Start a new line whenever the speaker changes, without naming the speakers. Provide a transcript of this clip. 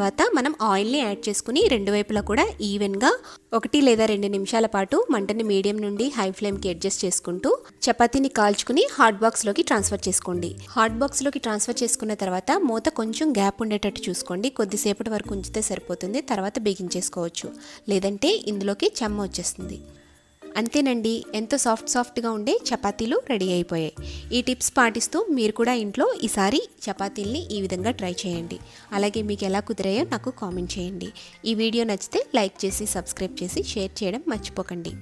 తర్వాత మనం ఆయిల్ని యాడ్ చేసుకుని రెండు వైపులా కూడా ఈవెన్గా 1 లేదా 2 నిమిషాల పాటు మంటని మీడియం నుండి హై ఫ్లేమ్కి అడ్జస్ట్ చేసుకుంటూ చపాతీని కాల్చుకుని హాట్ బాక్స్లోకి ట్రాన్స్ఫర్ చేసుకోండి. హాట్ బాక్స్లోకి ట్రాన్స్ఫర్ చేసుకున్న తర్వాత మూత కొంచెం గ్యాప్ ఉండేటట్టు చూసుకోండి. కొద్దిసేపటి వరకు ఉంచితే సరిపోతుంది. తర్వాత బిగించేసుకోవచ్చు, లేదంటే ఇందులోకి చెమ్మ వచ్చేస్తుంది. అంతేనండి, ఎంతో సాఫ్ట్గా ఉండే చపాతీలు రెడీ అయిపోయాయి. ఈ టిప్స్ పాటిస్తూ మీరు కూడా ఇంట్లో ఈసారి చపాతీల్ని ఈ విధంగా ట్రై చేయండి. అలాగే మీకు ఎలా కుదిరాయో నాకు కామెంట్ చేయండి. ఈ వీడియో నచ్చితే లైక్ చేసి సబ్స్క్రైబ్ చేసి షేర్ చేయడం మర్చిపోకండి.